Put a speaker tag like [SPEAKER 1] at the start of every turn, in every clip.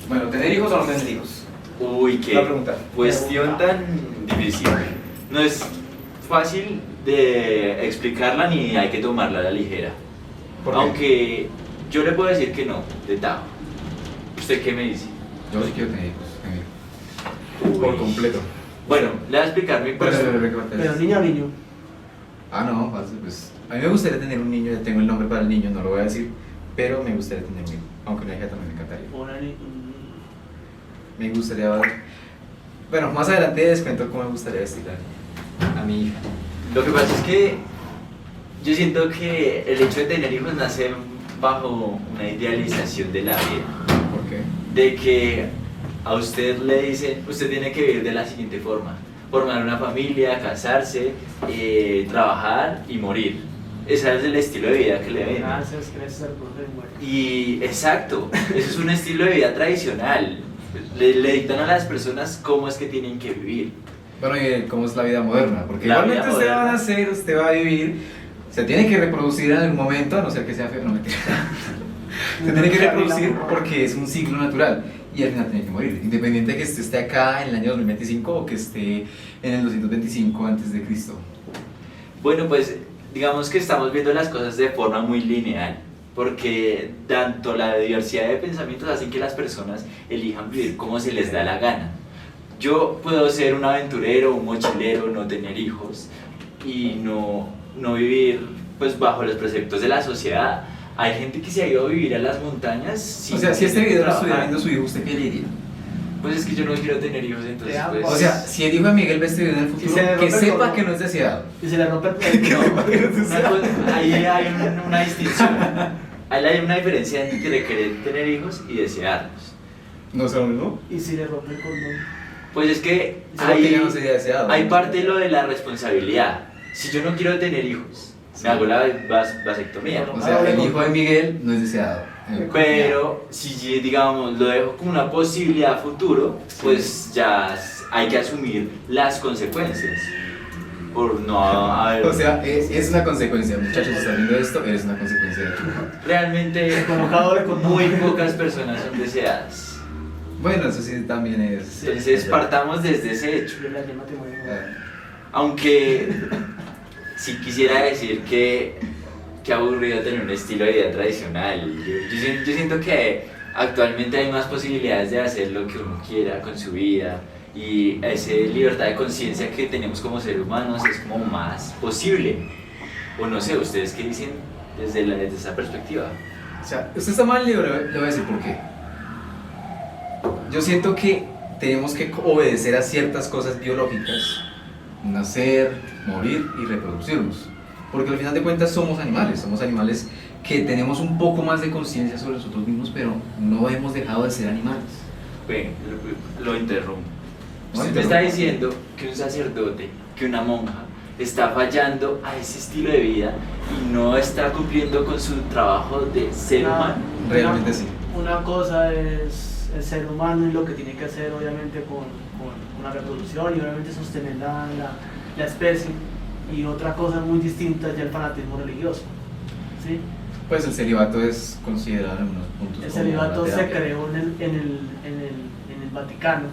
[SPEAKER 1] Bueno, ¿tener hijos o no tener hijos?
[SPEAKER 2] Uy, qué
[SPEAKER 1] La pregunta.
[SPEAKER 2] cuestión tan difícil. No es fácil de explicarla ni hay que tomarla a la ligera.
[SPEAKER 1] ¿Por qué?
[SPEAKER 2] Aunque yo le puedo decir que no, de tajo. ¿Usted qué me dice?
[SPEAKER 1] Yo sí quiero tener hijos. Por
[SPEAKER 2] Uy.
[SPEAKER 1] completo.
[SPEAKER 2] Bueno, le voy a explicar mi postura.
[SPEAKER 3] Pero niño o niño.
[SPEAKER 1] Ah, no, pues a mí me gustaría tener un niño, ya tengo el nombre para el niño, no lo voy a decir, pero me gustaría tener un hijo, aunque una hija también me encantaría. Me gustaría, bueno, más adelante les cuento cómo me gustaría vestir a mi hija.
[SPEAKER 2] Lo que pasa es que yo siento que el hecho de tener hijos nace bajo una idealización de la vida.
[SPEAKER 1] ¿Por qué?
[SPEAKER 2] De que a usted le dicen, usted tiene que vivir de la siguiente forma: formar una familia, casarse, trabajar y morir. Ese es el estilo de vida que le venden.
[SPEAKER 3] Gracias, creces, muerte.
[SPEAKER 2] Y exacto, eso es un estilo de vida tradicional. Le dictan a las personas cómo es que tienen que vivir.
[SPEAKER 1] Bueno, y cómo es la vida moderna, porque
[SPEAKER 2] La
[SPEAKER 1] igualmente
[SPEAKER 2] vida
[SPEAKER 1] usted va a
[SPEAKER 2] moderna.
[SPEAKER 1] nacer, usted va a vivir, se tiene que reproducir en algún momento, a no ser que sea feo, no mentira. Se tiene que reproducir porque es un ciclo natural y al final tiene que morir, independiente de que esté acá en el año 2025 o que esté en el 225 antes de Cristo.
[SPEAKER 2] Bueno, pues digamos que estamos viendo las cosas de forma muy lineal, porque tanto la diversidad de pensamientos hacen que las personas elijan vivir como se les da la gana. Yo puedo ser un aventurero, un mochilero, no tener hijos y no vivir pues bajo los preceptos de la sociedad. Hay gente que se ha ido a vivir a las montañas sin
[SPEAKER 1] O sea, si este
[SPEAKER 2] tener que
[SPEAKER 1] video lo estuviera
[SPEAKER 2] trabajar.
[SPEAKER 1] viendo su hijo, ¿usted qué le diría?
[SPEAKER 2] Pues es que yo no quiero tener hijos, entonces
[SPEAKER 3] Ya,
[SPEAKER 2] pues...
[SPEAKER 1] O sea, si el hijo de Miguel ve este video en el
[SPEAKER 3] Si
[SPEAKER 1] futuro,
[SPEAKER 3] se le
[SPEAKER 1] que
[SPEAKER 3] rompe el
[SPEAKER 1] sepa
[SPEAKER 3] cordón.
[SPEAKER 1] que no es deseado.
[SPEAKER 3] Y se le rompe el
[SPEAKER 2] No, ahí hay una distinción. Ahí hay una diferencia entre querer tener hijos y desearlos.
[SPEAKER 1] ¿No es lo mismo?
[SPEAKER 3] Y si le rompe el cordón.
[SPEAKER 2] Pues es que
[SPEAKER 1] Solo que ya no sería deseado.
[SPEAKER 2] hay parte de lo de la responsabilidad. Si yo no quiero tener hijos, me hago la vasectomía.
[SPEAKER 1] O sea, el hijo de Miguel no es deseado.
[SPEAKER 2] Pero si digamos lo dejo como una posibilidad a futuro, pues ya hay que asumir las consecuencias. Por no haber...
[SPEAKER 1] O sea, es una consecuencia, muchachos, si están viendo esto, es una consecuencia de tu hijo.
[SPEAKER 2] Realmente
[SPEAKER 3] Colocador con
[SPEAKER 2] muy pocas personas son deseadas.
[SPEAKER 1] Bueno, eso sí también es.
[SPEAKER 2] Entonces partamos desde ese hecho.
[SPEAKER 3] Yo la llamo matrimonio.
[SPEAKER 2] Aunque si quisiera decir que aburrido tener un estilo de vida tradicional. Yo siento que actualmente hay más posibilidades de hacer lo que uno quiera con su vida, y esa libertad de conciencia que tenemos como seres humanos es como más posible. O no sé, ¿ustedes qué dicen desde esa perspectiva?
[SPEAKER 1] O sea, usted está mal, le voy a decir por qué. Yo siento que tenemos que obedecer a ciertas cosas biológicas: nacer, morir y reproducirnos. Porque al final de cuentas somos animales que tenemos un poco más de conciencia sobre nosotros mismos, pero no hemos dejado de ser animales.
[SPEAKER 2] Ven, lo interrumpo.
[SPEAKER 1] No,
[SPEAKER 2] Usted me
[SPEAKER 1] interrumpa.
[SPEAKER 2] está diciendo que un sacerdote, que una monja, está fallando a ese estilo de vida y no está cumpliendo con su trabajo de ser humano.
[SPEAKER 1] Realmente sí.
[SPEAKER 3] Una cosa es el ser humano y lo que tiene que hacer obviamente con la reproducción y obviamente sostener la especie, y otra cosa muy distinta es ya el fanatismo religioso, ¿sí?
[SPEAKER 1] Pues el celibato es considerado en unos puntos.
[SPEAKER 3] El
[SPEAKER 1] como
[SPEAKER 3] celibato
[SPEAKER 1] una
[SPEAKER 3] se
[SPEAKER 1] terapia.
[SPEAKER 3] creó en el Vaticano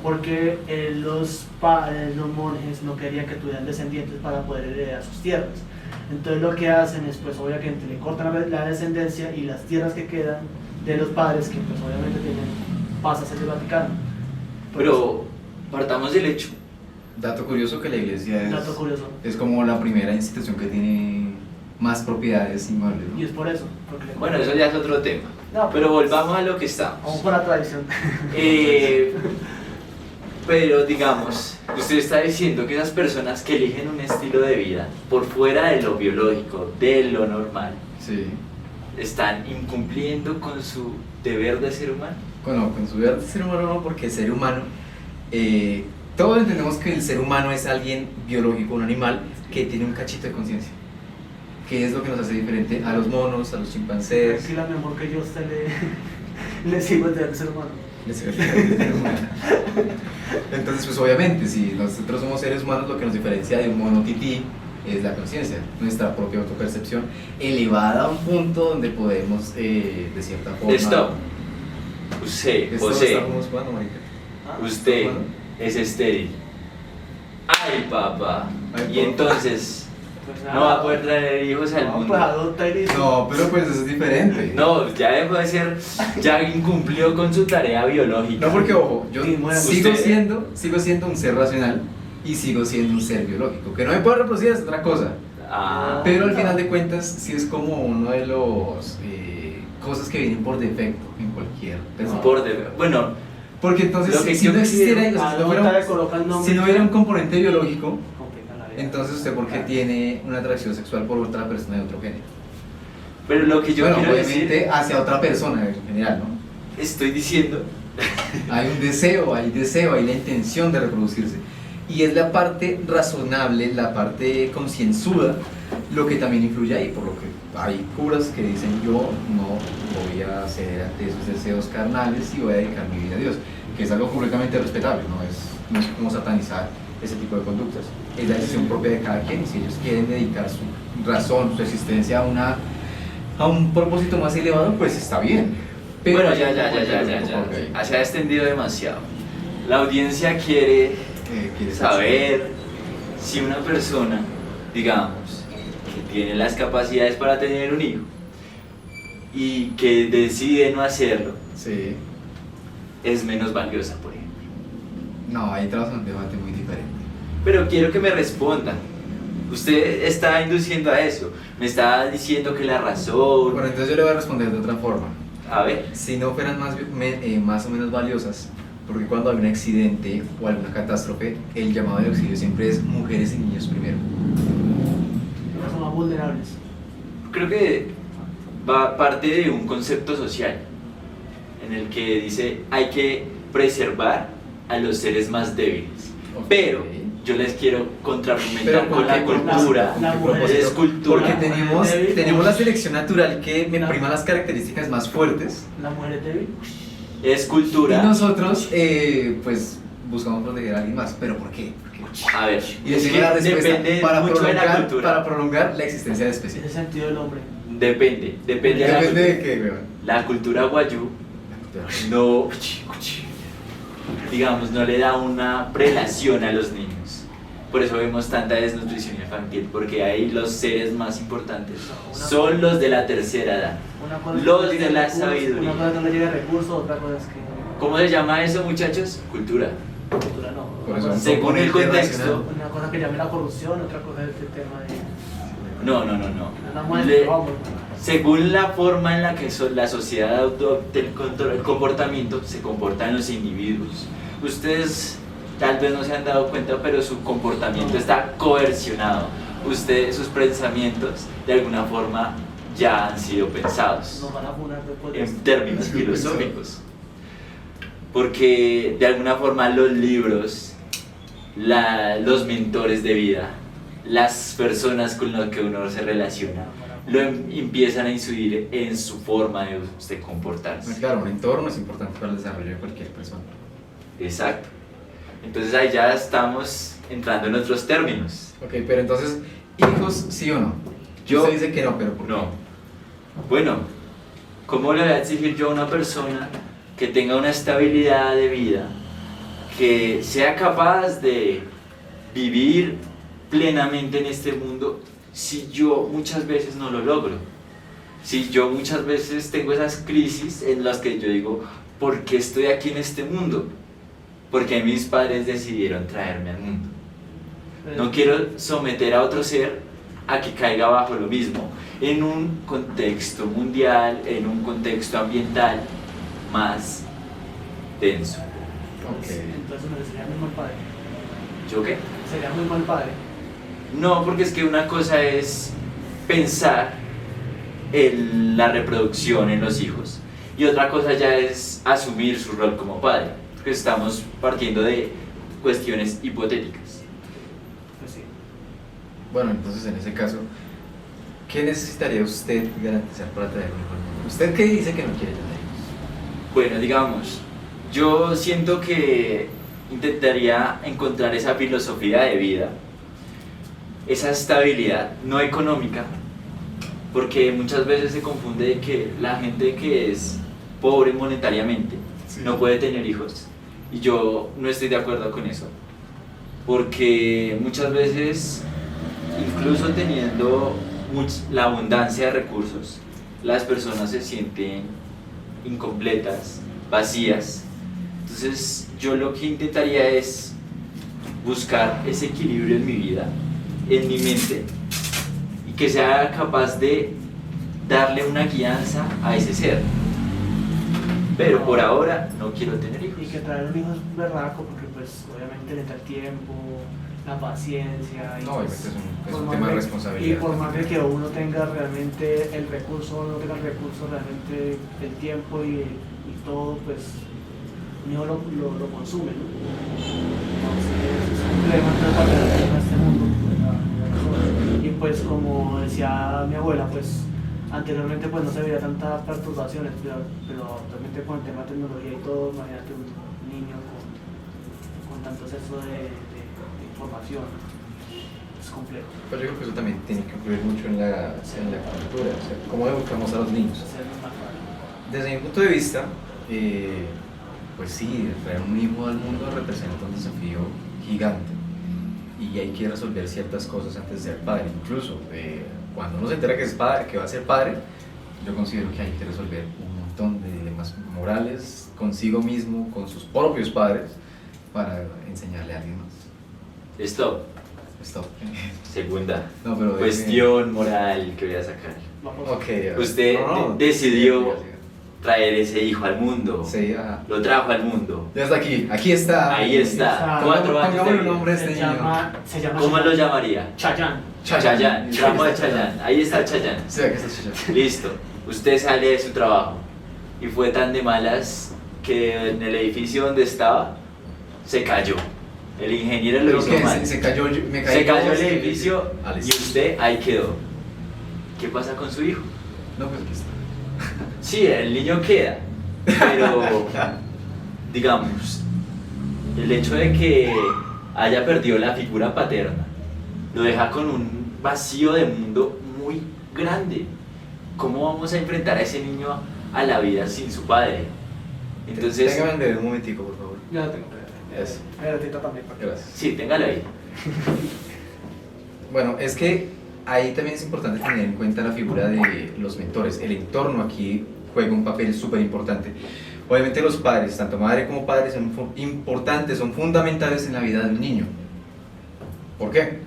[SPEAKER 3] porque los monjes no querían que tuvieran descendientes para poder heredar sus tierras. Entonces lo que hacen es, pues obviamente le cortan la descendencia, y las tierras que quedan de los padres, que pues obviamente pasa a ser del Vaticano.
[SPEAKER 2] Pero partamos del hecho.
[SPEAKER 1] Dato curioso que la iglesia
[SPEAKER 3] Dato curioso.
[SPEAKER 1] es como la primera institución que tiene más propiedades inmuebles, ¿no?
[SPEAKER 3] Y es por eso. Porque
[SPEAKER 2] Bueno, eso ya es otro tema.
[SPEAKER 3] No,
[SPEAKER 2] Pero volvamos a lo que
[SPEAKER 3] vamos
[SPEAKER 2] estamos.
[SPEAKER 3] por la tradición.
[SPEAKER 2] Pero digamos, usted está diciendo que esas personas que eligen un estilo de vida por fuera de lo biológico, de lo normal,
[SPEAKER 1] Sí.
[SPEAKER 2] están incumpliendo con su deber de ser humano.
[SPEAKER 1] Bueno, con su deber de ser humano no, porque el ser humano, todos entendemos que el ser humano es alguien biológico, un animal que tiene un cachito de conciencia, que es lo que nos hace diferente a los monos, a los chimpancés.
[SPEAKER 3] Tranquila, mi amor, que yo a usted le sigo el deber de ser humano.
[SPEAKER 1] Entonces, pues obviamente, si nosotros somos seres humanos, lo que nos diferencia de un mono tití es la conciencia, nuestra propia autopercepción, elevada a un punto donde podemos, de cierta forma...
[SPEAKER 2] Stop. Usted, José,
[SPEAKER 1] ¿Estamos jugando, marica?
[SPEAKER 2] usted
[SPEAKER 1] ¿Estamos jugando?
[SPEAKER 2] es estéril. Ay, papá.
[SPEAKER 1] Ay,
[SPEAKER 2] Y
[SPEAKER 1] papá.
[SPEAKER 2] entonces
[SPEAKER 3] Pues
[SPEAKER 2] no va a poder traer hijos al
[SPEAKER 3] no, pues
[SPEAKER 2] mundo.
[SPEAKER 3] adopta y listo.
[SPEAKER 1] No, pero pues eso es diferente.
[SPEAKER 2] No, ya dejó de ser, ya incumplió con su tarea biológica.
[SPEAKER 1] No, porque ojo, yo
[SPEAKER 3] Sí, bueno,
[SPEAKER 1] sigo
[SPEAKER 2] usted-
[SPEAKER 1] siendo un ser racional y sigo siendo un ser biológico. Que no me puedo reproducir es otra cosa.
[SPEAKER 2] Ah,
[SPEAKER 1] Pero al final de cuentas, sí es como uno de los cosas que vienen por defecto en cualquier persona.
[SPEAKER 2] bueno,
[SPEAKER 1] Porque entonces,
[SPEAKER 2] Lo que
[SPEAKER 1] si
[SPEAKER 2] yo
[SPEAKER 1] no existiera,
[SPEAKER 2] quiero-
[SPEAKER 1] o sea, si no
[SPEAKER 3] Adopta,
[SPEAKER 1] hubiera,
[SPEAKER 3] le coloca el nombre.
[SPEAKER 1] si no hubiera un componente biológico,
[SPEAKER 3] Complica la vida.
[SPEAKER 1] entonces usted, ¿por qué tiene una atracción sexual por otra persona de otro género?
[SPEAKER 2] pero lo que yo
[SPEAKER 1] Bueno,
[SPEAKER 2] quiero
[SPEAKER 1] obviamente
[SPEAKER 2] decir,
[SPEAKER 1] hacia otra persona en general, ¿no?
[SPEAKER 2] estoy diciendo,
[SPEAKER 1] Hay un deseo, hay la intención de reproducirse. Y es la parte razonable, la parte concienzuda, lo que también influye ahí, por lo que hay curas que dicen yo no voy a ceder ante esos deseos carnales y voy a dedicar mi vida a Dios, que es algo completamente respetable, no es como satanizar ese tipo de conductas. Es la decisión propia de cada quien y si ellos quieren dedicar su razón, su existencia a un propósito más elevado, pues está bien. Pero
[SPEAKER 2] bueno,
[SPEAKER 1] hay
[SPEAKER 2] ya,
[SPEAKER 1] un componente biológico, ok.
[SPEAKER 2] se ha extendido demasiado. La audiencia quiere
[SPEAKER 1] ¿Quieres
[SPEAKER 2] saber si una persona, digamos, que tiene las capacidades para tener un hijo y que decide no hacerlo,
[SPEAKER 1] Sí.
[SPEAKER 2] es menos valiosa, por ejemplo.
[SPEAKER 1] No, ahí trabaja un debate muy diferente.
[SPEAKER 2] Pero quiero que me responda. Usted está induciendo a eso. Me está diciendo que la razón...
[SPEAKER 1] Bueno, entonces yo le voy a responder de otra forma.
[SPEAKER 2] A ver,
[SPEAKER 1] Si no fueran más o menos valiosas, porque cuando hay un accidente o alguna catástrofe, el llamado de auxilio siempre es mujeres y niños primero.
[SPEAKER 3] Son más vulnerables.
[SPEAKER 2] creo que va parte de un concepto social en el que dice hay que preservar a los seres más débiles.
[SPEAKER 1] Ok.
[SPEAKER 2] Pero yo les quiero contraargumentar
[SPEAKER 1] Pero
[SPEAKER 2] con la
[SPEAKER 1] ¿por qué?
[SPEAKER 2] cultura.
[SPEAKER 3] La mujer
[SPEAKER 2] Es cultura.
[SPEAKER 1] Porque
[SPEAKER 3] Débil.
[SPEAKER 1] tenemos la selección natural que me
[SPEAKER 3] No.
[SPEAKER 1] prima las características más fuertes
[SPEAKER 3] La mujer es débil.
[SPEAKER 2] Es
[SPEAKER 1] y
[SPEAKER 2] cultura.
[SPEAKER 1] nosotros pues buscamos proteger a alguien más. ¿Pero por qué?
[SPEAKER 2] A ver,
[SPEAKER 1] Y
[SPEAKER 2] es
[SPEAKER 1] decimos
[SPEAKER 2] que
[SPEAKER 1] la respuesta
[SPEAKER 2] depende mucho de la cultura.
[SPEAKER 1] para prolongar la existencia de
[SPEAKER 3] Es
[SPEAKER 1] especies.
[SPEAKER 3] el sentido del hombre.
[SPEAKER 2] Depende de la
[SPEAKER 1] Depende
[SPEAKER 2] cultura.
[SPEAKER 1] de qué, weón.
[SPEAKER 2] La cultura guayú no, digamos, no le da una prelación a los niños. Por eso vemos tanta desnutrición infantil, porque ahí los seres más importantes son los de la tercera edad.
[SPEAKER 3] Una cosa es
[SPEAKER 2] Los
[SPEAKER 3] que no
[SPEAKER 2] de
[SPEAKER 3] llegue
[SPEAKER 2] la
[SPEAKER 3] recursos,
[SPEAKER 2] sabiduría.
[SPEAKER 3] Una cosa es que no llegue recursos, otra cosa es que
[SPEAKER 2] ¿Cómo se llama eso, muchachos? Cultura.
[SPEAKER 3] cultura no.
[SPEAKER 1] Por
[SPEAKER 3] Una
[SPEAKER 1] eso,
[SPEAKER 3] cosa-
[SPEAKER 2] Según el
[SPEAKER 1] componente
[SPEAKER 2] contexto.
[SPEAKER 1] racional.
[SPEAKER 3] Una cosa que llame la corrupción, otra cosa es el tema de.
[SPEAKER 2] No.
[SPEAKER 3] La mujer,
[SPEAKER 2] Le-
[SPEAKER 3] vamos.
[SPEAKER 2] Según la forma en la que la sociedad adopta el comportamiento, se comportan los individuos. Ustedes tal vez no se han dado cuenta, pero su comportamiento está coercionado. Sus pensamientos de alguna forma ya han sido pensados
[SPEAKER 3] Nos van a funar después de
[SPEAKER 2] en
[SPEAKER 3] esto.
[SPEAKER 2] términos filosóficos. Porque de alguna forma los libros, los mentores de vida, las personas con las que uno se relaciona, empiezan a incidir en su forma de comportarse.
[SPEAKER 1] Claro, un entorno es importante para el desarrollo de cualquier persona.
[SPEAKER 2] Exacto. Entonces ahí ya estamos entrando en otros términos.
[SPEAKER 1] Ok, pero entonces, ¿hijos sí o no?
[SPEAKER 2] Yo-
[SPEAKER 1] Usted dice que no, pero ¿por qué?
[SPEAKER 2] No. Bueno, ¿cómo le voy a exigir yo a una persona que tenga una estabilidad de vida, que sea capaz de vivir plenamente en este mundo si yo muchas veces no lo logro? Si yo muchas veces tengo esas crisis en las que yo digo, ¿por qué estoy aquí en este mundo? Porque mis padres decidieron traerme al mundo. No quiero someter a otro ser a que caiga bajo lo mismo, en un contexto mundial, en un contexto ambiental más denso.
[SPEAKER 1] Ok.
[SPEAKER 3] Entonces me sería muy mal padre.
[SPEAKER 2] ¿Yo qué?
[SPEAKER 3] Sería muy mal padre.
[SPEAKER 2] No, porque es que una cosa es pensar en la reproducción en los hijos y otra cosa ya es asumir su rol como padre, porque estamos partiendo de cuestiones hipotéticas.
[SPEAKER 3] Pues sí.
[SPEAKER 1] Bueno, entonces en ese caso, ¿qué necesitaría usted garantizar para traer un hijo al mundo? ¿Usted qué dice que no quiere tener hijos?
[SPEAKER 2] Bueno, digamos, yo siento que intentaría encontrar esa filosofía de vida esa estabilidad no económica, porque muchas veces se confunde de que la gente que es pobre monetariamente no puede tener hijos, y yo no estoy de acuerdo con eso, porque muchas veces, incluso teniendo la abundancia de recursos, las personas se sienten incompletas, vacías. Entonces yo lo que intentaría es buscar ese equilibrio en mi vida, en mi mente, y que sea capaz de darle una guianza a ese ser. Pero por ahora no quiero tener hijos.
[SPEAKER 3] Y que traer un hijo es berraco, porque pues obviamente le da el tiempo, la paciencia. Y
[SPEAKER 1] No,
[SPEAKER 3] pues,
[SPEAKER 1] obviamente es
[SPEAKER 3] por
[SPEAKER 1] un
[SPEAKER 3] más
[SPEAKER 1] tema de
[SPEAKER 3] de-
[SPEAKER 1] responsabilidad.
[SPEAKER 3] Y por más de que uno tenga realmente el recurso o no tenga el recurso, realmente el tiempo y todo, pues un hijo lo consume, ¿no? Entonces es un problema en este mundo. Y pues como decía mi abuela, pues anteriormente pues no se veía tantas perturbaciones, pero actualmente con el tema de tecnología y todo, imagínate un niño con tanto exceso de información, es complejo.
[SPEAKER 1] Pero yo creo que eso también tiene que influir mucho en la cultura, o sea, cómo educamos a los niños.
[SPEAKER 3] Hacer más fácil.
[SPEAKER 1] Desde mi punto de vista, pues sí, traer un hijo al mundo representa un desafío gigante y hay que resolver ciertas cosas antes de ser padre. Incluso cuando uno se entera que va a ser padre, yo considero que hay que resolver un montón de dilemas morales consigo mismo, con sus propios padres, para enseñarle a alguien más.
[SPEAKER 2] Stop.
[SPEAKER 1] Stop.
[SPEAKER 2] Segunda
[SPEAKER 1] No, pero
[SPEAKER 2] cuestión moral que voy a sacar.
[SPEAKER 3] Vamos.
[SPEAKER 1] Ok, a ver.
[SPEAKER 2] Usted decidió traer ese hijo al mundo.
[SPEAKER 1] Sí, ajá.
[SPEAKER 2] Lo trajo al mundo.
[SPEAKER 1] Ya está aquí está.
[SPEAKER 2] Ahí está. 4 años de
[SPEAKER 1] Pongámosle
[SPEAKER 2] vida.
[SPEAKER 1] nombre a este
[SPEAKER 3] Se llama
[SPEAKER 2] ¿Cómo lo llamaría?
[SPEAKER 3] Chayanne.
[SPEAKER 2] Chayanne, ramo de Chayanne. Ahí está Chayanne.
[SPEAKER 1] Sí, aquí está Chayanne.
[SPEAKER 2] Listo. Usted sale de su trabajo y fue tan de malas que en el edificio donde estaba se cayó. El ingeniero lo
[SPEAKER 1] Pero
[SPEAKER 2] hizo
[SPEAKER 1] que
[SPEAKER 2] mal.
[SPEAKER 1] se cayó, me caí
[SPEAKER 2] Se cayó el
[SPEAKER 1] sí.
[SPEAKER 2] edificio
[SPEAKER 1] Ah,
[SPEAKER 2] y
[SPEAKER 1] listo.
[SPEAKER 2] usted ahí quedó. ¿Qué pasa con su hijo?
[SPEAKER 1] No, pues aquí está.
[SPEAKER 2] Sí, el niño queda, pero digamos, el hecho de que haya perdido la figura paterna lo deja con un vacío de mundo muy grande. ¿Cómo vamos a enfrentar a ese niño a la vida sin su padre? Entonces,
[SPEAKER 1] Téngame el bebé un momentico, por favor.
[SPEAKER 3] Ya lo tengo.
[SPEAKER 1] Eso.
[SPEAKER 3] Tita también.
[SPEAKER 1] Gracias.
[SPEAKER 2] sí, téngalo ahí.
[SPEAKER 1] Bueno, es que ahí también es importante tener en cuenta la figura de los mentores. El entorno aquí juega un papel súper importante. Obviamente los padres, tanto madre como padre, son importantes, son fundamentales en la vida de un niño. ¿Por qué?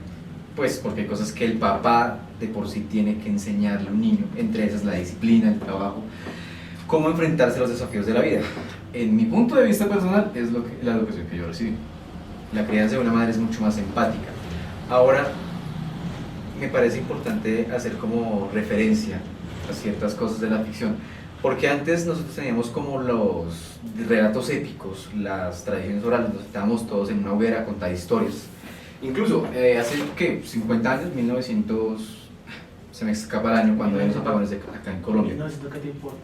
[SPEAKER 1] Pues porque hay cosas que el papá de por sí tiene que enseñarle a un niño, entre esas la disciplina, el trabajo, cómo enfrentarse a los desafíos de la vida. En mi punto de vista personal es la educación que yo recibí. La crianza de una madre es mucho más empática. Ahora, me parece importante hacer como referencia a ciertas cosas de la ficción, porque antes nosotros teníamos como los relatos épicos, las tradiciones orales, nos sentábamos todos en una hoguera a contar historias. Incluso hace, ¿qué? 50 años, 1900, se me escapa el año, cuando hay los apagones acá en Colombia.
[SPEAKER 3] No, siento que te importa.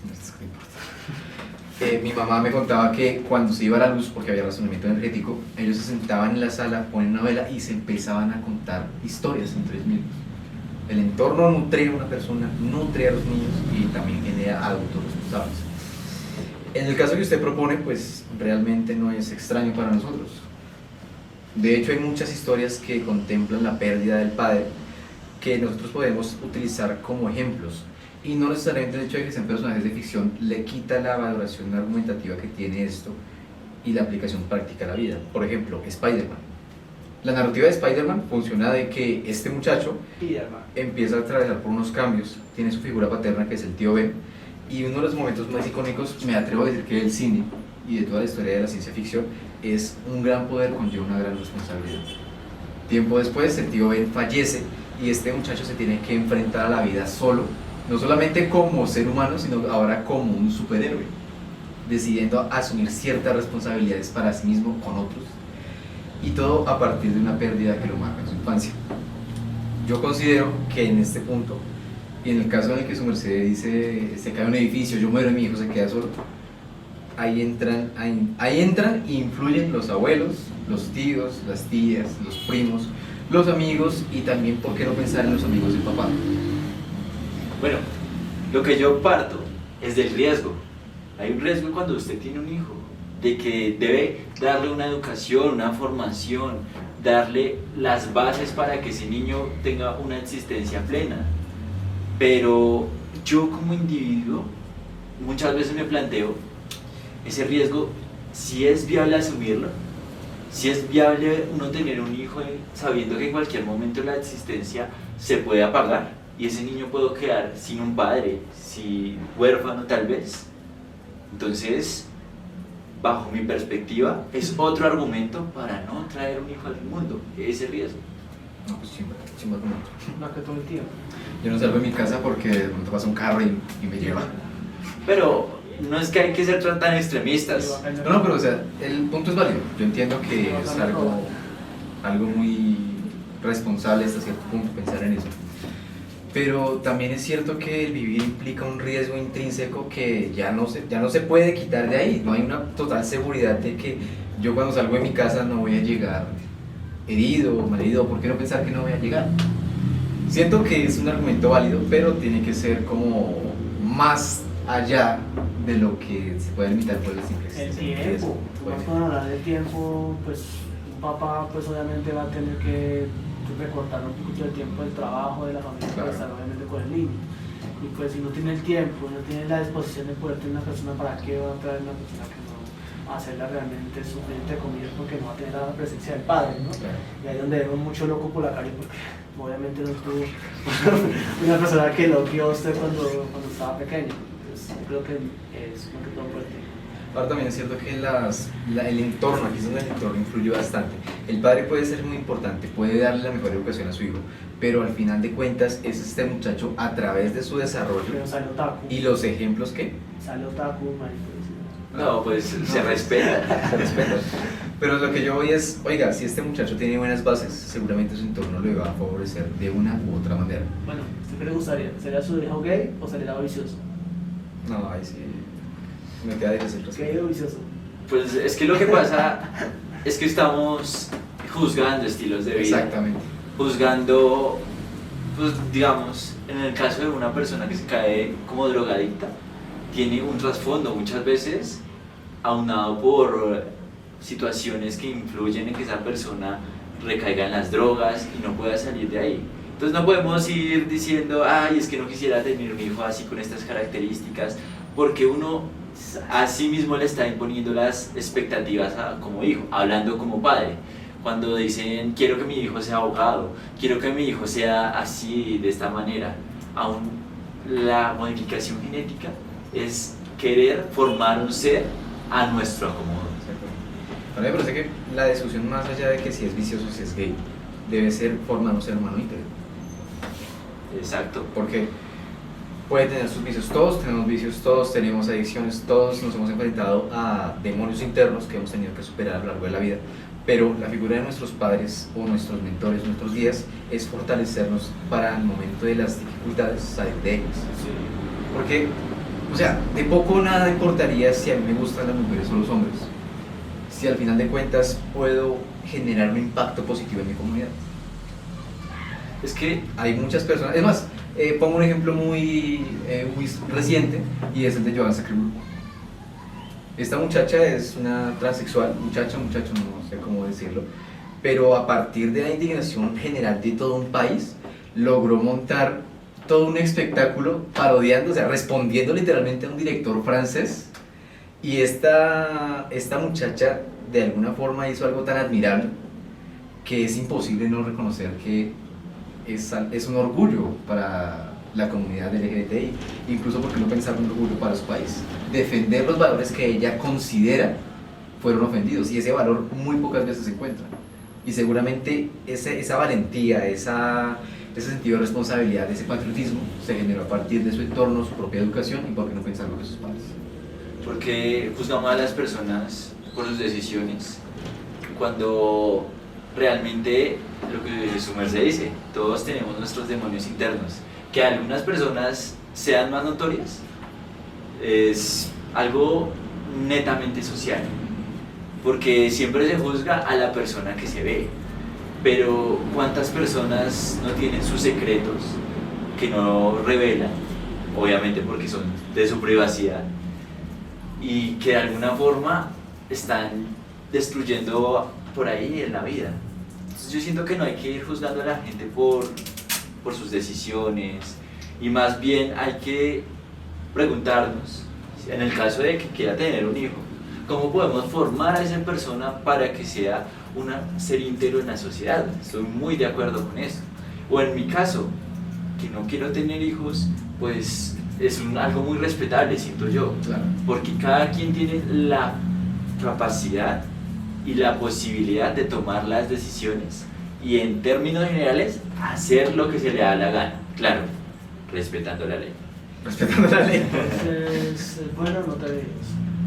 [SPEAKER 1] No, esto es que no importa. Mi mamá me contaba que cuando se iba la luz, porque había razonamiento energético, ellos se sentaban en la sala, ponen una vela y se empezaban a contar historias entre ellos mismos. El entorno nutre a una persona, nutre a los niños y también genera adultos responsables. En el caso que usted propone, pues realmente no es extraño para nosotros. De hecho, hay muchas historias que contemplan la pérdida del padre que nosotros podemos utilizar como ejemplos. Y no necesariamente el hecho de que sean personajes de ficción le quita la valoración argumentativa que tiene esto y la aplicación práctica a la vida. Por ejemplo, Spider-Man. La narrativa de Spider-Man funciona de que este muchacho
[SPEAKER 3] Y hermano.
[SPEAKER 1] empieza a atravesar por unos cambios, tiene su figura paterna que es el tío Ben, y uno de los momentos más icónicos, me atrevo a decir que del cine y de toda la historia de la ciencia ficción, es un gran poder conlleva una gran responsabilidad. Tiempo después, el tío Ben fallece y este muchacho se tiene que enfrentar a la vida solo, no solamente como ser humano, sino ahora como un superhéroe, decidiendo asumir ciertas responsabilidades para sí mismo con otros, y todo a partir de una pérdida que lo marca en su infancia. Yo considero que en este punto, y en el caso en el que su merced dice se cae un edificio, yo muero y mi hijo se queda solo, ahí entran y influyen los abuelos, los tíos, las tías, los primos, los amigos y también por qué no pensar en los amigos del papá.
[SPEAKER 2] Bueno, lo que yo parto es del riesgo. Hay un riesgo cuando usted tiene un hijo, de que debe darle una educación, una formación, darle las bases para que ese niño tenga una existencia plena. Pero yo como individuo muchas veces me planteo ese riesgo, si es viable asumirlo, si es viable uno tener un hijo sabiendo que en cualquier momento la existencia se puede apagar y ese niño puede quedar sin un padre, sin huérfano tal vez. Entonces, bajo mi perspectiva, es otro argumento para no traer un hijo al mundo, ese riesgo.
[SPEAKER 1] No, pues chimba con otro.
[SPEAKER 3] Más que todo el tiempo.
[SPEAKER 1] Yo no salgo de mi casa porque de pronto pasa un carro y me lleva.
[SPEAKER 2] Pero no es que hay que ser tan extremistas.
[SPEAKER 1] No, pero o sea, el punto es válido. Yo entiendo que es algo muy responsable hasta cierto punto pensar en eso. Pero también es cierto que el vivir implica un riesgo intrínseco que ya no se puede quitar de ahí. No hay una total seguridad de que yo cuando salgo de mi casa no voy a llegar herido o malherido. ¿Por qué no pensar que no voy a llegar? Siento que es un argumento válido, pero tiene que ser como más allá de lo que se puede limitar por el simple
[SPEAKER 3] El
[SPEAKER 1] existencia.
[SPEAKER 3] tiempo, más cuando hablar de tiempo, pues un papá pues obviamente va a tener que recortar un poquito el tiempo del trabajo, de la familia,
[SPEAKER 1] Claro.
[SPEAKER 3] para estar obviamente con el niño. Y pues si no tiene el tiempo, no tiene la disposición de poder tener una persona, ¿para qué va a traer una persona que no va a hacerla realmente sufrir entre comillas porque no va a tener la presencia del padre, ¿no?
[SPEAKER 1] Claro.
[SPEAKER 3] Y ahí es donde vemos mucho loco por la calle porque obviamente no tuvo una persona que lo vio a usted cuando estaba pequeño. Entonces creo que es más que todo por el tiempo.
[SPEAKER 1] Ahora también es cierto que el entorno, aquí es donde el entorno influye bastante. El padre puede ser muy importante, puede darle la mejor educación a su hijo, pero al final de cuentas es este muchacho a través de su desarrollo
[SPEAKER 3] Pero sale otaku,
[SPEAKER 1] y los ejemplos que
[SPEAKER 3] sale otaku, marico.
[SPEAKER 2] No, pues se respeta.
[SPEAKER 1] se respetan. Pero lo que yo voy es, oiga, si este muchacho tiene buenas bases, seguramente su entorno le va a favorecer de una u otra manera.
[SPEAKER 3] Bueno, ¿usted qué le gustaría? ¿Sería su hijo gay o sería vicioso?
[SPEAKER 1] No, ahí sí me queda difícil
[SPEAKER 3] ¿Gay
[SPEAKER 1] responder.
[SPEAKER 3] o vicioso?
[SPEAKER 2] Pues es que lo que pasa es que estamos juzgando estilos de vida.
[SPEAKER 1] Exactamente.
[SPEAKER 2] Juzgando, pues digamos, en el caso de una persona que se cae como drogadicta, tiene un trasfondo muchas veces aunado por situaciones que influyen en que esa persona recaiga en las drogas y no pueda salir de ahí. Entonces no podemos ir diciendo, ay, es que no quisiera tener un hijo así con estas características, porque uno a sí mismo le está imponiendo las expectativas como hijo, hablando como padre. Cuando dicen, quiero que mi hijo sea abogado, quiero que mi hijo sea así, de esta manera, aún la modificación genética es querer formar un ser a nuestro acomodo.
[SPEAKER 1] A mí me parece que la discusión más allá de que si es vicioso o si es gay, debe ser formar un ser humano íntegro.
[SPEAKER 2] Exacto.
[SPEAKER 1] Porque puede tener sus vicios, todos tenemos vicios, todos tenemos adicciones, todos nos hemos enfrentado a demonios internos que hemos tenido que superar a lo largo de la vida, pero la figura de nuestros padres o nuestros mentores, nuestros guías, es fortalecernos para el momento de las dificultades salir de ellas. Porque, o sea, de poco o nada importaría si a mí me gustan las mujeres o los hombres, si al final de cuentas puedo generar un impacto positivo en mi comunidad.
[SPEAKER 2] Es que
[SPEAKER 1] Hay muchas personas, es más, pongo un ejemplo muy reciente y es el de Joan Sacrebur. Esta muchacha es una transexual, muchacho, no sé cómo decirlo, pero a partir de la indignación general de todo un país, logró montar todo un espectáculo parodiando, o sea, respondiendo literalmente a un director francés. Y esta muchacha de alguna forma hizo algo tan admirable que es imposible no reconocer que es un orgullo para la comunidad LGBTI, incluso porque no pensar un orgullo para su país. Defender los valores que ella considera fueron ofendidos y ese valor muy pocas veces se encuentra. Y seguramente esa valentía, ese sentido de responsabilidad, ese patriotismo se generó a partir de su entorno, su propia educación y por qué no pensar lo que sus padres.
[SPEAKER 2] porque juzgamos a las personas por sus decisiones cuando realmente lo que su merced dice, todos tenemos nuestros demonios internos, que algunas personas sean más notorias es algo netamente social, porque siempre se juzga a la persona que se ve, pero ¿cuántas personas no tienen sus secretos que no revelan? Obviamente porque son de su privacidad y que de alguna forma están destruyendo por ahí en la vida. Entonces yo siento que no hay que ir juzgando a la gente por sus decisiones y más bien hay que preguntarnos, en el caso de que quiera tener un hijo, ¿cómo podemos formar a esa persona para que sea un ser íntegro en la sociedad? Estoy muy de acuerdo con eso. O en mi caso, que no quiero tener hijos, pues es algo muy respetable, siento yo,
[SPEAKER 1] Claro.
[SPEAKER 2] porque cada quien tiene la capacidad y la posibilidad de tomar las decisiones y en términos generales hacer lo que se le da la gana, claro, respetando la ley.
[SPEAKER 1] Respetando la ley.
[SPEAKER 3] Entonces, ¿es bueno o no te debes?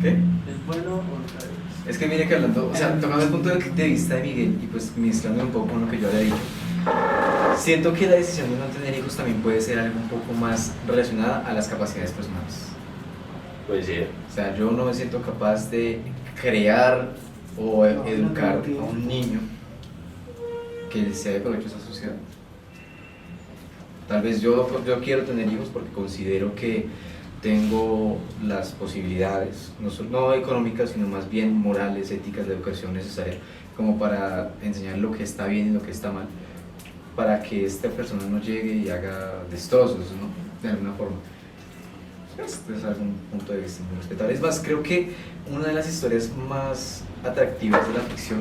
[SPEAKER 1] ¿Qué?
[SPEAKER 3] ¿Es bueno o no te debes?
[SPEAKER 1] Es que mire que hablando, o sea, tomando el punto de vista de Miguel y pues mezclando un poco con lo que yo había dicho, siento que la decisión de no tener hijos también puede ser algo un poco más relacionada a las capacidades personales.
[SPEAKER 2] Puede ser.
[SPEAKER 1] O sea, yo no me siento capaz de crear o
[SPEAKER 3] No,
[SPEAKER 1] educar
[SPEAKER 3] no, no,
[SPEAKER 1] a un niño que sea de provecho a esa sociedad. Tal vez yo quiero tener hijos porque considero que tengo las posibilidades, no económicas, sino más bien morales, éticas, de educación necesaria como para enseñar lo que está bien y lo que está mal, para que esta persona no llegue y haga destrozos, ¿no? De alguna forma. Este es algún punto de vista muy respetable. Es más, creo que una de las historias más atractivas de la ficción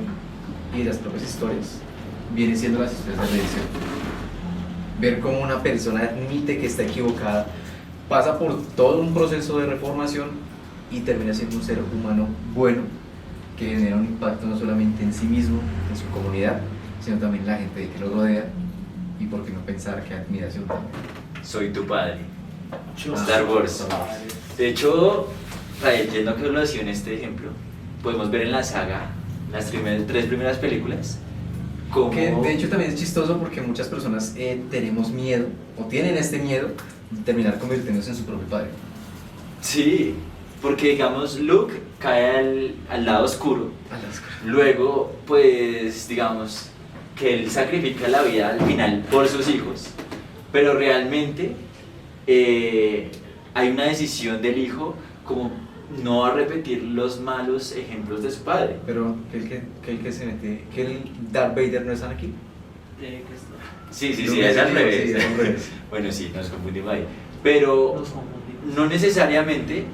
[SPEAKER 1] y de las propias historias viene siendo las historias de redención. Ver cómo una persona admite que está equivocada, pasa por todo un proceso de reformación y termina siendo un ser humano bueno que genera un impacto no solamente en sí mismo, en su comunidad, sino también en la gente que lo rodea y por qué no pensar que admiración también.
[SPEAKER 2] Soy tu padre.
[SPEAKER 3] Yo
[SPEAKER 2] Star
[SPEAKER 3] soy
[SPEAKER 2] Wars.
[SPEAKER 3] tu padre.
[SPEAKER 2] De hecho, trayendo que lo decía en este ejemplo, podemos ver en la saga, las tres primeras películas, como...
[SPEAKER 1] Que de hecho también es chistoso porque muchas personas tenemos miedo o tienen este miedo de terminar convirtiéndose en su propio padre.
[SPEAKER 2] Sí, porque digamos Luke cae al lado oscuro, luego pues digamos que él sacrifica la vida al final por sus hijos, pero realmente hay una decisión del hijo como no a repetir los malos ejemplos de su padre.
[SPEAKER 1] Pero que el que se mete, que el Darth Vader no es Anakin.
[SPEAKER 2] Sí,
[SPEAKER 1] Yo
[SPEAKER 2] es al
[SPEAKER 1] sí,
[SPEAKER 2] revés.
[SPEAKER 1] sí, es al revés.
[SPEAKER 2] Bueno, sí, nos confundimos ahí. Pero
[SPEAKER 3] Nos confundimos.
[SPEAKER 2] no necesariamente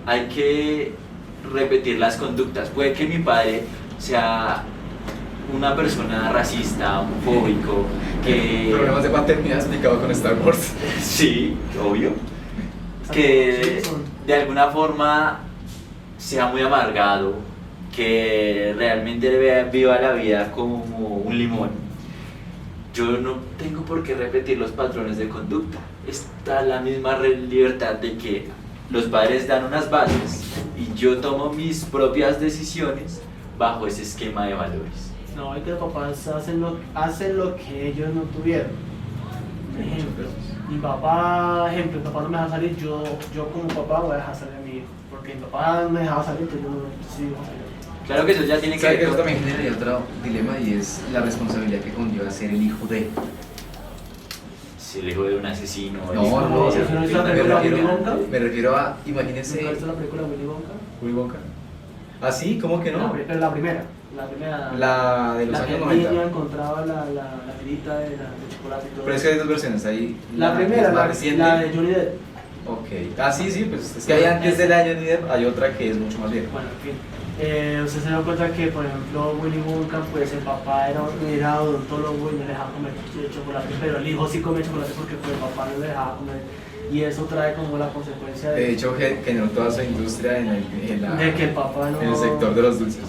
[SPEAKER 2] hay que repetir las conductas. Puede que mi padre sea una persona racista, homofóbico, que...
[SPEAKER 1] Problemas de paternidad explicado con Star Wars.
[SPEAKER 2] Sí, obvio. Que de alguna forma sea muy amargado, que realmente viva la vida como un limón. Yo no tengo por qué repetir los patrones de conducta. Está la misma libertad de que los padres dan unas bases y yo tomo mis propias decisiones bajo ese esquema de valores.
[SPEAKER 3] No, es que los papás hacen lo que ellos no tuvieron. Ejemplo, mi papá no me deja salir, yo como papá voy a dejar salir a mi hijo. Porque mi papá no me dejaba salir, entonces yo no sí dejo salir.
[SPEAKER 2] Claro que eso ya tiene que
[SPEAKER 1] ¿Sabe que
[SPEAKER 2] ver
[SPEAKER 1] eso
[SPEAKER 2] con...
[SPEAKER 1] también generaría otro dilema y es la responsabilidad que conlleva ser el hijo de?
[SPEAKER 2] Si el hijo de un asesino... el
[SPEAKER 1] No,
[SPEAKER 2] hijo
[SPEAKER 1] no,
[SPEAKER 2] de-
[SPEAKER 3] ¿eso no es
[SPEAKER 1] me
[SPEAKER 3] la película
[SPEAKER 1] refiero,
[SPEAKER 3] Willy Wonka?
[SPEAKER 1] me refiero a,
[SPEAKER 3] ¿Nunca
[SPEAKER 1] imagínense,
[SPEAKER 3] has visto la película Willy Wonka?
[SPEAKER 1] Willy Wonka. ¿Ah, sí? ¿Cómo que no?
[SPEAKER 3] Pero la primera.
[SPEAKER 1] La de los
[SPEAKER 3] la
[SPEAKER 1] años
[SPEAKER 3] que el niño
[SPEAKER 1] 90.
[SPEAKER 3] encontraba la tirita de chocolate y todo.
[SPEAKER 1] Pero es que hay dos versiones ahí.
[SPEAKER 3] La primera,
[SPEAKER 1] que es más
[SPEAKER 3] la
[SPEAKER 1] reciente.
[SPEAKER 3] de Johnny Depp.
[SPEAKER 1] Ok. Ah, sí, sí, pues es que hay antes de la de Johnny Depp, hay otra que es mucho más vieja.
[SPEAKER 3] Bueno, en fin. Usted se da cuenta que, por ejemplo, Willy Wonka, pues el papá era odontólogo y no le dejaba comer chocolate, pero el hijo sí come chocolate porque pues, el papá no le dejaba comer. Y eso trae como la consecuencia
[SPEAKER 1] De hecho, generó toda su industria
[SPEAKER 3] de que el papá no...
[SPEAKER 1] en el sector de los dulces.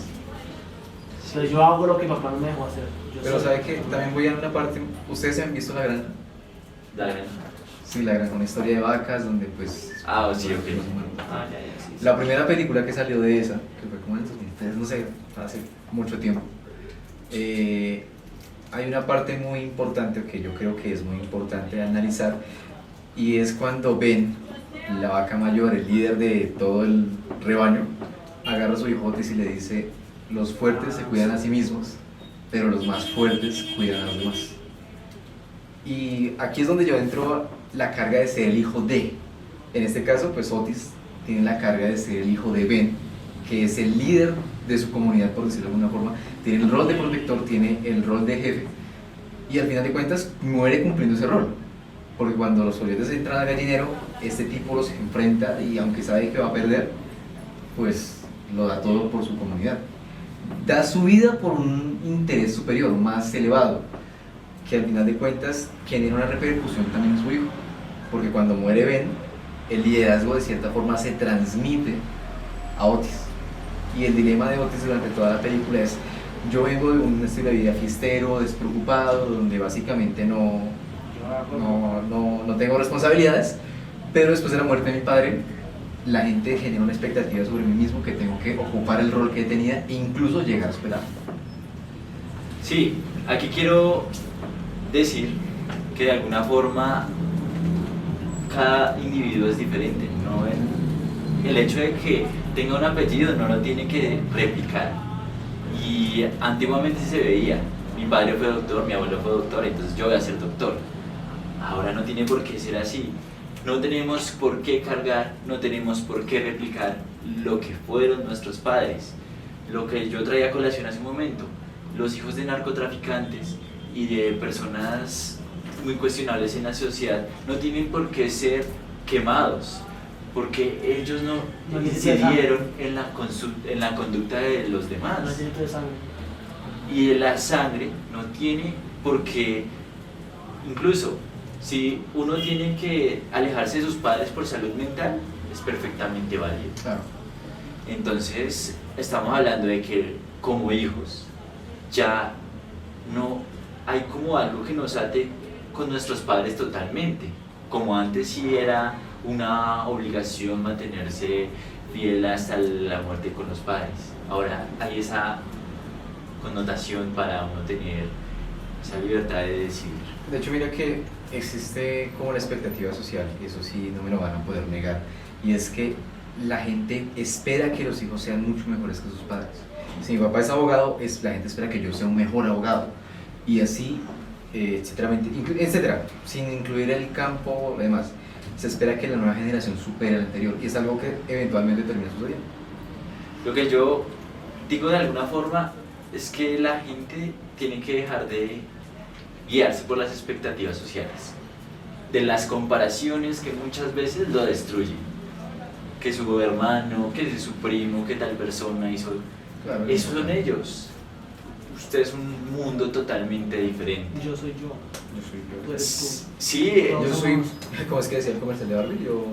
[SPEAKER 3] Entonces yo hago lo que mi papá no me dejó hacer. Yo
[SPEAKER 1] Pero
[SPEAKER 3] soy-
[SPEAKER 1] sabe que también voy a una parte, ¿ustedes se han visto La Granja?
[SPEAKER 2] Dale.
[SPEAKER 1] Sí, La Granja, una historia de vacas donde pues...
[SPEAKER 2] Ah, sí, ok.
[SPEAKER 1] los humanos.
[SPEAKER 3] Ah, ya, sí, sí.
[SPEAKER 1] La primera película que salió de esa, que fue como en el 2003, no sé, hace mucho tiempo, hay una parte muy importante que yo creo que es muy importante de analizar y es cuando Ben, la vaca mayor, el líder de todo el rebaño, agarra a su hijote y le dice: los fuertes se cuidan a sí mismos pero los más fuertes cuidan a los demás. Y aquí es donde yo entro la carga de ser el hijo de. En este caso, pues Otis tiene la carga de ser el hijo de Ben, que es el líder de su comunidad, por decirlo de alguna forma. Tiene el rol de protector, tiene el rol de jefe, y al final de cuentas muere cumpliendo ese rol. Porque cuando los soviéticos entran al gallinero, este tipo los enfrenta y aunque sabe que va a perder, pues lo da todo por su comunidad. Da su vida por un interés superior, más elevado, que al final de cuentas genera una repercusión también en su hijo. Porque cuando muere Ben, el liderazgo de cierta forma se transmite a Otis. Y el dilema de Otis durante toda la película es: yo vengo de un estilo de vida fiestero, despreocupado, donde básicamente no tengo responsabilidades, pero después de la muerte de mi padre, la gente genera una expectativa sobre mí mismo, que tengo que ocupar el rol que tenía e incluso llegar a esperar.
[SPEAKER 2] Sí, aquí quiero decir que de alguna forma cada individuo es diferente, ¿no? El hecho de que tenga un apellido no lo tiene que replicar. Y antiguamente se veía, mi padre fue doctor, mi abuelo fue doctor, entonces yo voy a ser doctor. Ahora no tiene por qué ser así. No tenemos por qué cargar, no tenemos por qué replicar lo que fueron nuestros padres. Lo que yo traía a colación hace un momento, los hijos de narcotraficantes y de personas muy cuestionables en la sociedad no tienen por qué ser quemados, porque ellos no incidieron en la conducta de los demás.
[SPEAKER 3] No tiene de sangre.
[SPEAKER 2] Y la sangre no tiene por qué, incluso si uno tiene que alejarse de sus padres por salud mental, es perfectamente válido.
[SPEAKER 1] Claro.
[SPEAKER 2] Entonces, estamos hablando de que como hijos ya no hay como algo que nos ate con nuestros padres totalmente, como antes sí era una obligación mantenerse fiel hasta la muerte con los padres. Ahora hay esa connotación para uno tener esa libertad de decidir.
[SPEAKER 1] De hecho, mira que existe como la expectativa social, y eso sí no me lo van a poder negar, y es que la gente espera que los hijos sean mucho mejores que sus padres. Si mi papá es abogado, la gente espera que yo sea un mejor abogado, y así, etcétera, sin incluir el campo, además, se espera que la nueva generación supere a la anterior, y es algo que eventualmente termina sucediendo.
[SPEAKER 2] Lo que yo digo de alguna forma es que la gente tiene que dejar de guiarse por las expectativas sociales, de las comparaciones que muchas veces lo destruyen, que su hermano, que su primo, que tal persona hizo.
[SPEAKER 1] Claro,
[SPEAKER 2] Esos son ellos. Usted es un mundo totalmente diferente.
[SPEAKER 3] Yo soy yo,
[SPEAKER 1] Yo soy
[SPEAKER 3] tú eres
[SPEAKER 2] Sí,
[SPEAKER 3] Todos
[SPEAKER 1] yo soy,
[SPEAKER 3] somos-
[SPEAKER 1] ¿cómo es que decía el comercial de Barbie?
[SPEAKER 3] tú.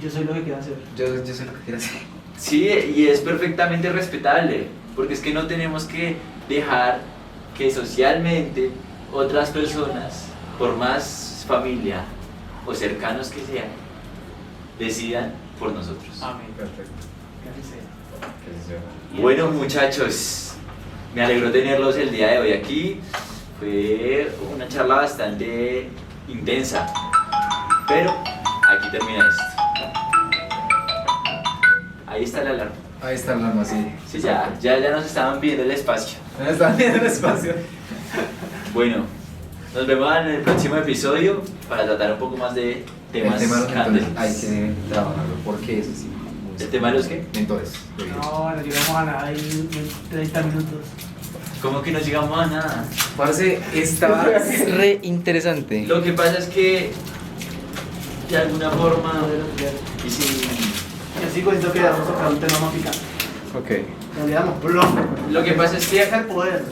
[SPEAKER 3] Yo soy lo que quiero hacer.
[SPEAKER 1] Yo soy lo que quiero hacer.
[SPEAKER 2] sí, y es perfectamente respetable, porque es que no tenemos que dejar que socialmente otras personas, por más familia o cercanos que sean, decidan por nosotros.
[SPEAKER 3] Amén.
[SPEAKER 1] Perfecto.
[SPEAKER 3] Que así sea.
[SPEAKER 1] Que así sea.
[SPEAKER 2] Bueno, muchachos, me alegró tenerlos el día de hoy aquí. Fue una charla bastante intensa, pero aquí termina esto. Ahí está la alarma.
[SPEAKER 1] Ahí está el arma, sí.
[SPEAKER 2] Sí, ya nos estaban viendo el espacio.
[SPEAKER 1] Está viendo el espacio.
[SPEAKER 2] Bueno, nos vemos en el próximo episodio para tratar un poco más de temas
[SPEAKER 1] el tema de los mentores
[SPEAKER 2] candentes.
[SPEAKER 1] hay que trabajarlo, porque es así.
[SPEAKER 2] ¿El tema de los qué?
[SPEAKER 1] Mentores.
[SPEAKER 3] No, no llegamos a nada en 30 minutos.
[SPEAKER 2] ¿Cómo que no llegamos a nada?
[SPEAKER 1] Parce, estaba re interesante.
[SPEAKER 2] Lo que pasa es que, de alguna forma,
[SPEAKER 3] Poder ampliar.
[SPEAKER 2] y sin
[SPEAKER 3] Yo sigo diciendo que vamos a tocar un tema más picante.
[SPEAKER 1] Ok.
[SPEAKER 3] Nos olvidamos, bro.
[SPEAKER 2] lo que pasa es que
[SPEAKER 3] Deja el poder.